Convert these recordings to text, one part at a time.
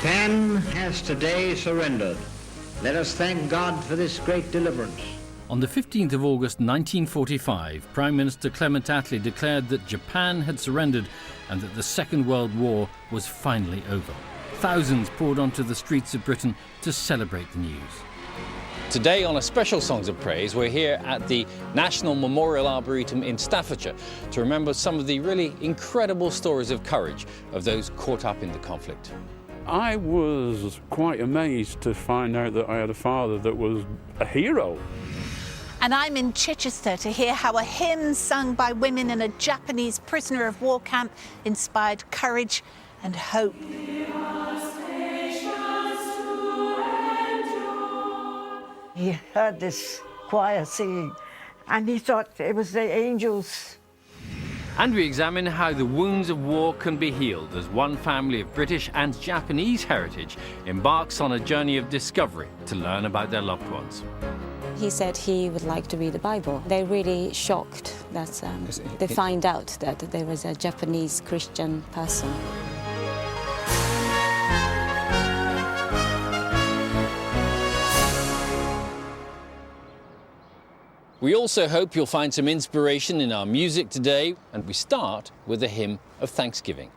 Japan has today surrendered. Let us thank God for this great deliverance. On the 15th of August 1945, Prime Minister Clement Attlee declared that Japan had surrendered and that the Second World War was finally over. Thousands poured onto the streets of Britain to celebrate the news. Today on a special Songs of Praise, we're here at the National Memorial Arboretum in Staffordshire to remember some of the really incredible stories of courage of those caught up in the conflict. I was quite amazed to find out that I had a father that was a hero. And I'm in Chichester to hear how a hymn sung by women in a Japanese prisoner of war camp inspired courage and hope. He heard this choir singing and he thought it was the angels. And we examine how the wounds of war can be healed as one family of British and Japanese heritage embarks on a journey of discovery to learn about their loved ones. He said he would like to read the Bible. They're really shocked that they find out that there was a Japanese Christian person. We also hope you'll find some inspiration in our music today, and we start with a hymn of thanksgiving.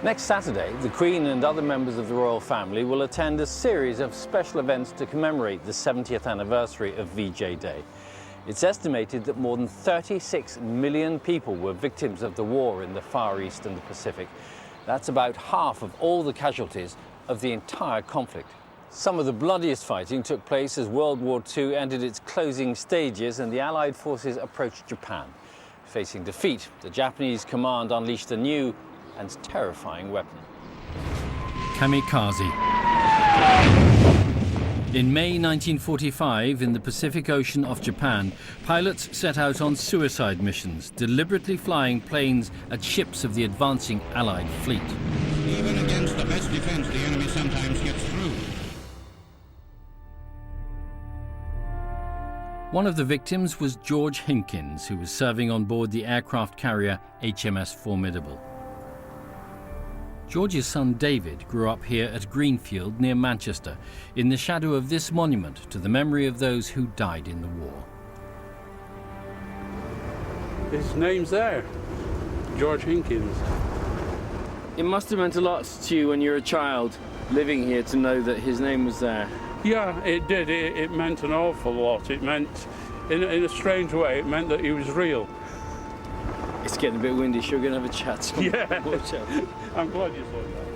Next Saturday, the Queen and other members of the royal family will attend a series of special events to commemorate the 70th anniversary of VJ Day. It's estimated that more than 36 million people were victims of the war in the Far East and the Pacific. That's about half of all the casualties of the entire conflict. Some of the bloodiest fighting took place as World War II entered its closing stages and the Allied forces approached Japan. Facing defeat, the Japanese command unleashed a new and terrifying weapon. Kamikaze. In May 1945, in the Pacific Ocean off Japan, pilots set out on suicide missions, deliberately flying planes at ships of the advancing Allied fleet. Even against the best defense, the enemy sometimes gets through. One of the victims was George Hinkins, who was serving on board the aircraft carrier HMS Formidable. George's son David grew up here at Greenfield near Manchester, in the shadow of this monument to the memory of those who died in the war. His name's there, George Hinkins. It must have meant a lot to you when you were a child, living here, to know that his name was there. Yeah, it did. It meant an awful lot. It meant, in a strange way, it meant that he was real. It's getting a bit windy. Sure, we're going to have a chat soon. Yeah. Watch out. I'm glad you said that.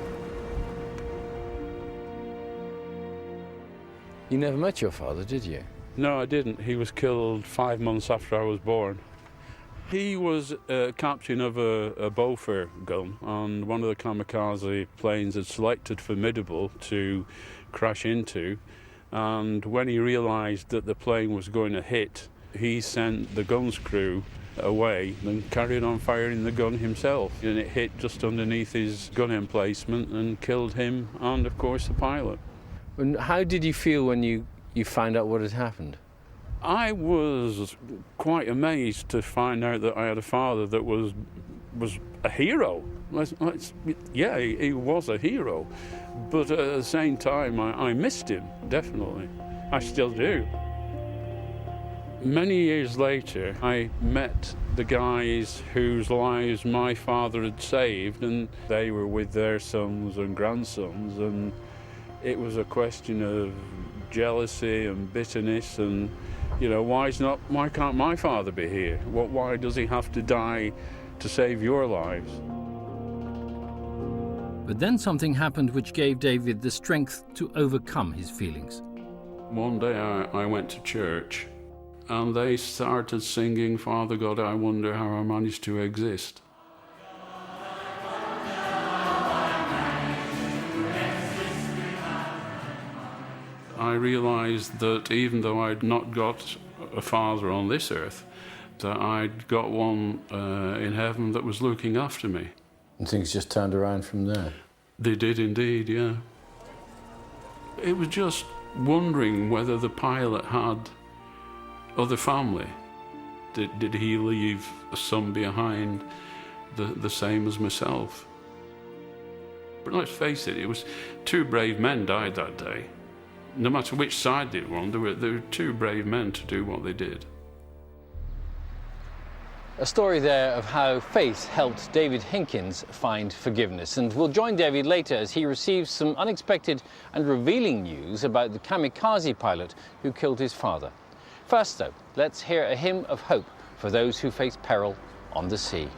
You never met your father, did you? No, I didn't. He was killed 5 months after I was born. He was captain of a Bofor gun, and one of the kamikaze planes had selected Formidable to crash into, and when he realised that the plane was going to hit, he sent the gun's crew away and carried on firing the gun himself, and it hit just underneath his gun emplacement and killed him and, of course, the pilot. And how did you feel when you found out what had happened? I was quite amazed to find out that I had a father that was a hero. Yeah, he was a hero. But at the same time, I missed him, definitely. I still do. Many years later, I met the guys whose lives my father had saved, and they were with their sons and grandsons, and it was a question of jealousy and bitterness and, you know, why can't my father be here? Why does he have to die to save your lives? But then something happened which gave David the strength to overcome his feelings. One day I went to church and they started singing, "Father God, I wonder how I managed to exist." I realised that even though I'd not got a father on this earth, that I'd got one in heaven that was looking after me. And things just turned around from there? They did indeed, yeah. It was just wondering whether the pilot had other family. Did he leave a son behind the same as myself? But let's face it, it was 2 brave men died that day. No matter which side they were on, there were 2 brave men to do what they did. A story there of how faith helped David Hinkins find forgiveness. And we'll join David later as he receives some unexpected and revealing news about the kamikaze pilot who killed his father. First, though, let's hear a hymn of hope for those who face peril on the sea.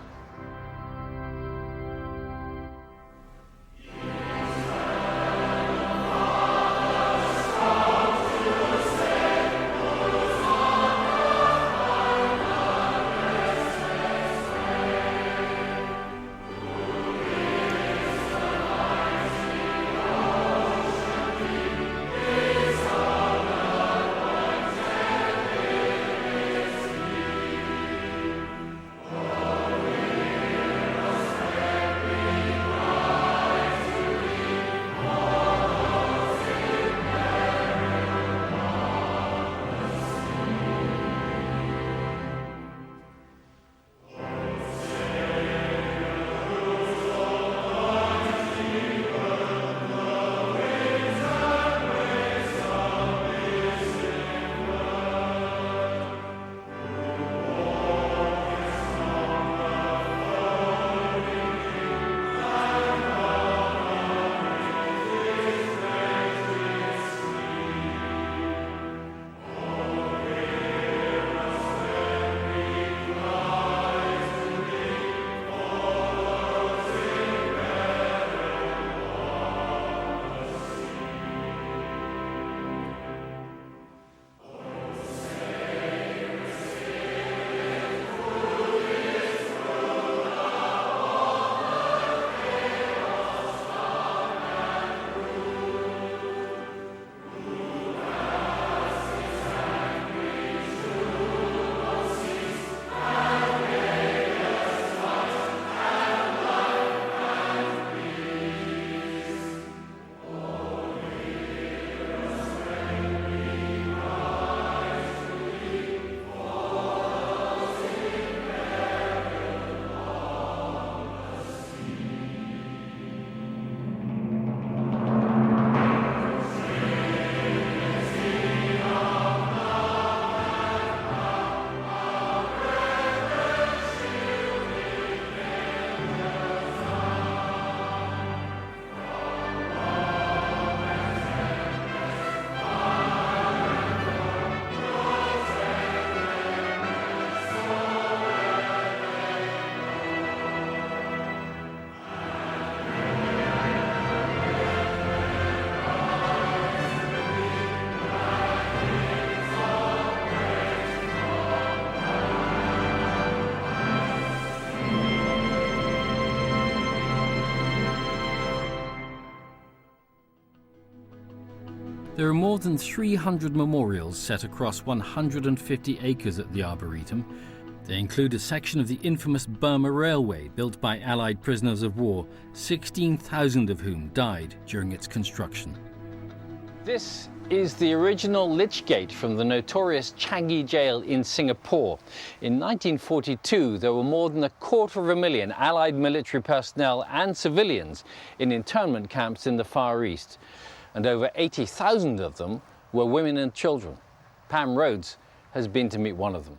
There are more than 300 memorials set across 150 acres at the Arboretum. They include a section of the infamous Burma Railway built by Allied prisoners of war, 16,000 of whom died during its construction. This is the original lich gate from the notorious Changi jail in Singapore. In 1942, there were more than 250,000 Allied military personnel and civilians in internment camps in the Far East, and over 80,000 of them were women and children. Pam Rhodes has been to meet one of them.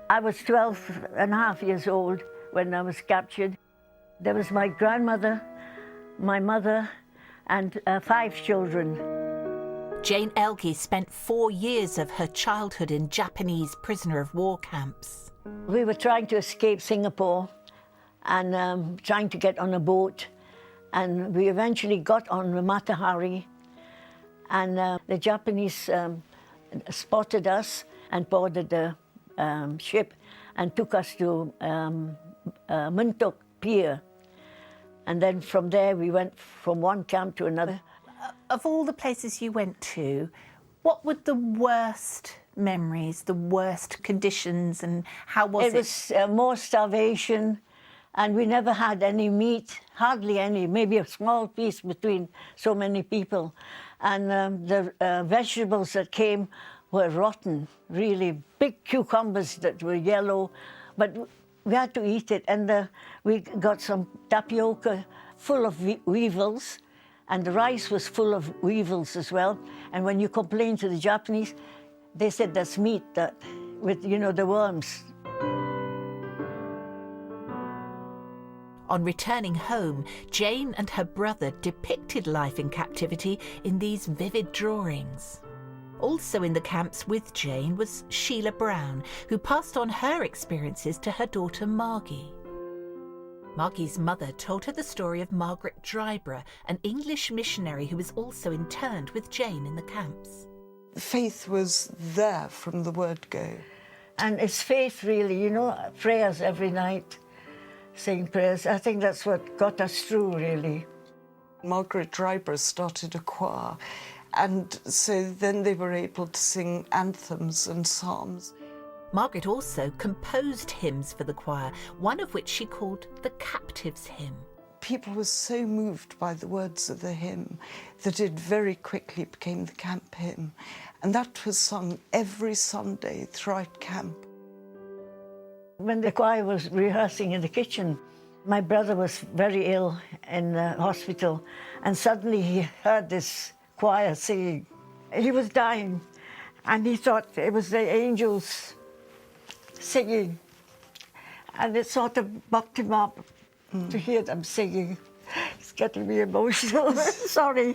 I was 12 and a half years old when I was captured. There was my grandmother, my mother, and 5 children. Jane Elgee spent 4 years of her childhood in Japanese prisoner of war camps. We were trying to escape Singapore and trying to get on a boat, and we eventually got on the Matahari, and the Japanese spotted us and boarded the ship and took us to Muntok Pier. And then from there we went from one camp to another. Of all the places you went to, what were the worst memories, the worst conditions, and how was it? It was more starvation, and we never had any meat, hardly any, maybe a small piece between so many people. And the vegetables that came were rotten, really big cucumbers that were yellow, but we had to eat it. And we got some tapioca full of weevils, and the rice was full of weevils as well. And when you complained to the Japanese, they said that's meat, that with, you know, the worms. On returning home, Jane and her brother depicted life in captivity in these vivid drawings. Also in the camps with Jane was Sheila Brown, who passed on her experiences to her daughter Margie. Margie's mother told her the story of Margaret Dryborough, an English missionary who was also interned with Jane in the camps. Faith was there from the word go. And it's faith, really, you know, prayers every night, saying prayers. I think that's what got us through, really. Margaret Dryborough started a choir, and so then they were able to sing anthems and psalms. Margaret also composed hymns for the choir, one of which she called the Captives' Hymn. People were so moved by the words of the hymn that it very quickly became the camp hymn, and that was sung every Sunday throughout camp. When the choir was rehearsing in the kitchen, my brother was very ill in the hospital, and suddenly he heard this choir singing. He was dying, and he thought it was the angels singing, and it sort of bucked him up to hear them singing. It's getting me emotional. Sorry.